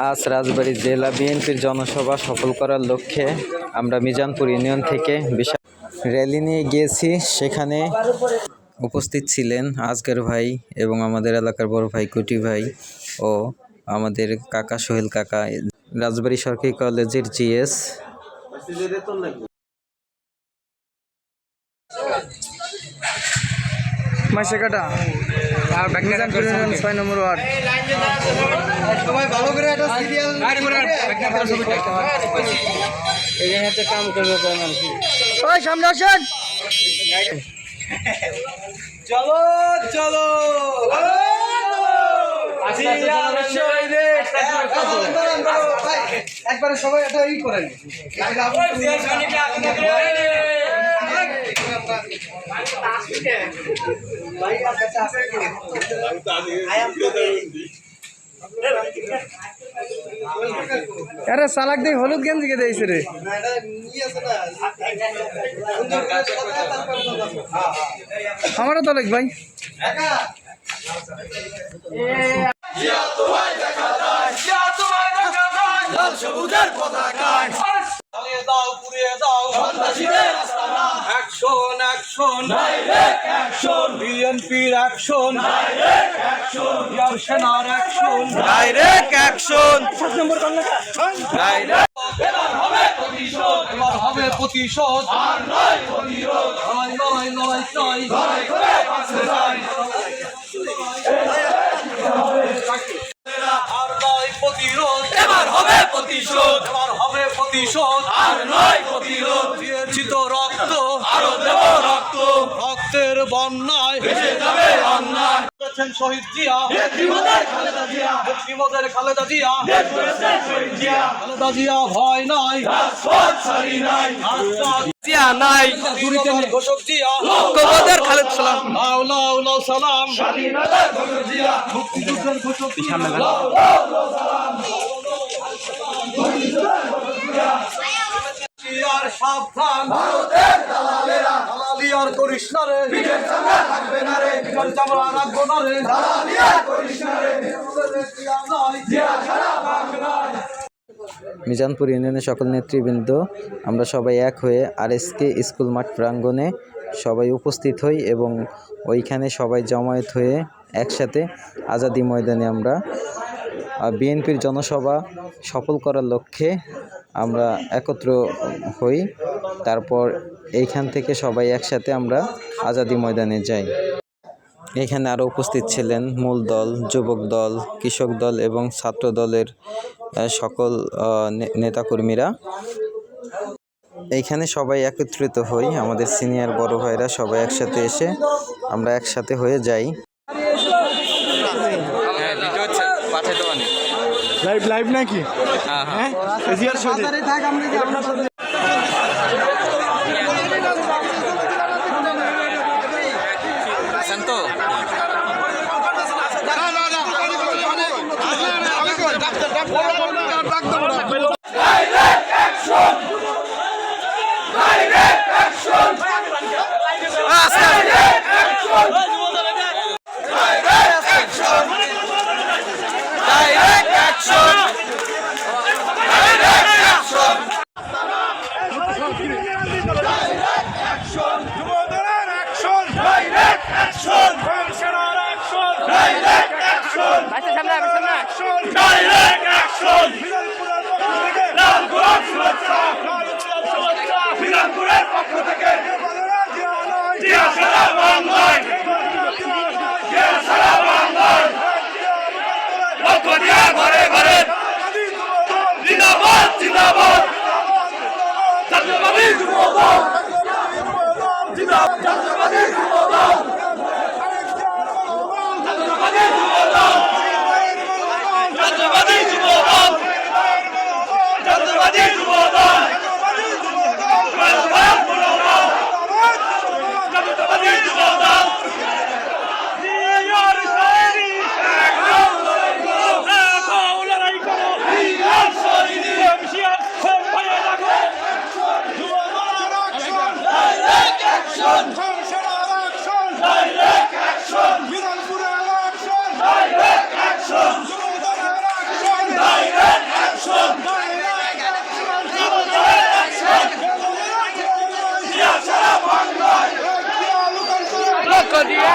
আজ রাজবাড়ী জেলা বিএনপির জনসভা সফল করার লক্ষ্যে আমরা মিজানপুর ইউনিয়ন থেকে বিশাল র্যালি নিয়ে গিয়েছি। সেখানে উপস্থিত ছিলেন আজকের ভাই এবং আমাদের এলাকার বড় ভাই কুটি ভাই ও আমাদের কাকা সোহেল কাকা, রাজবাড়ী সরকারি কলেজের জিএস। মাইশেকাটা আর মিজানপুর ইউনিয়ন 6 নম্বর ওয়ার্ড। সবাই ভালো করে একটা সিরিয়াল এখানে কাম করবে কেমন কি? ওই সামনে আসেন, চলো চলো একবারে সবাই এটা ই করেন। আরে সালাক দেখ হলুদ গেঞ্জি কে দিয়েছে রে। আমারও তো লেখ ভাই সবুজের পতাকায় দাও পুড়িয়ে দাও সন্ত্রাসীদের আস্তানা। অ্যাকশন অ্যাকশন ডাইরেক্ট অ্যাকশন, বিএনপির অ্যাকশন ডাইরেক্ট অ্যাকশন, বিআর সেনার অ্যাকশন ডাইরেক্ট অ্যাকশন। 7 নম্বর কান্না ডাইরেক্ট এবার হবে প্রতিশোধ, এবার হবে প্রতিশোধ, আর নয় প্রতিরোধ। লড়াই লড়াই লড়াই চাই, লড়াই করে বাঁচতে চাই, আর নয় প্রতিরোধ, এবার হবে প্রতিশোধ, এবার হবে প্রতিশোধ, আর নয় প্রতিরোধ। দিয়েছি তো রক্ত, আরো দেব রক্ত, রক্তের বন্যায় ভেসে যাবে অন্যায়। শহীদ জিয়া, খালেদা জিয়া, খালেদা জিয়া, খালেদা জিয়া ভয় নাই, জিয়া নাই, ঘোষক জিয়া, কবদের খালেদ সালাম, লাউ লাউ লাউ সালাম, স্বাধীনতার ঘোষক জিয়া, মুক্তিযুদ্ধের ঘোষক জিয়া, লাউ লাউ লাউ সালাম, আর সাবধান ভারতের দালালেরা, দালালি আর করিস না রে, পিঠের চামড়া থাকবে না রে, পিঠের চামড়া রাখবো না রে, দালালি আর করিস না রে, জিয়া ছাড়া বাঁক নাই। মিজানপুর ইউনিয়নের সকল নেতৃবৃন্দ আমরা সবাই এক হয়ে আরএসকে স্কুল মাঠ প্রাঙ্গণে সবাই উপস্থিত হই এবং ওইখানে সবাই জমায়েত হয়ে একসাথে আজাদি ময়দানে আমরা বিএনপির জনসভা সফল করার লক্ষ্যে আমরা একত্র হই। তারপর এইখান থেকে সবাই একসাথে আমরা আজাদি ময়দানে যাই। এখানে আরও উপস্থিত ছিলেন মূল দল, যুবক দল, কৃষক দল এবং ছাত্র দলের সকল নেতাকর্মীরা। এইখানে সবাই একত্রিত হই, আমাদের সিনিয়র বড় ভাইরা সবাই একসাথে এসে আমরা একসাথে হয়ে যাই। লাইভ লাইভ নাকি? হ্যাঁ এজিআর শো থাক আমরা যে আপনার সাথে শান্ত না না না আমি কই doctor doctor direct action, direct action, direct action, direct action, direct action, direct action, direct action, যুবদলের অ্যাকশন, ডাইরেক্ট অ্যাকশন, সেনার action, direct action, action, direct action, লাল গোলাপ শুভেচ্ছা, মিজানপুরের পক্ষ থেকে জিয়া সারা বাংলায়, জিয়া সারা বাংলায়, লক্ষ্য দিয়া ঘরে ঘরে জিন্দাবাদ জিন্দাবাদ, জাতীয়বাদী যুবদল, জাতীয়বাদী যুবদল, জাতীয়বাদী যুবদল, জাতীয়বাদী যুবদল, জাতীয়বাদী যুবদল, জাতীয়বাদী যুবদল। Action! দিয়ে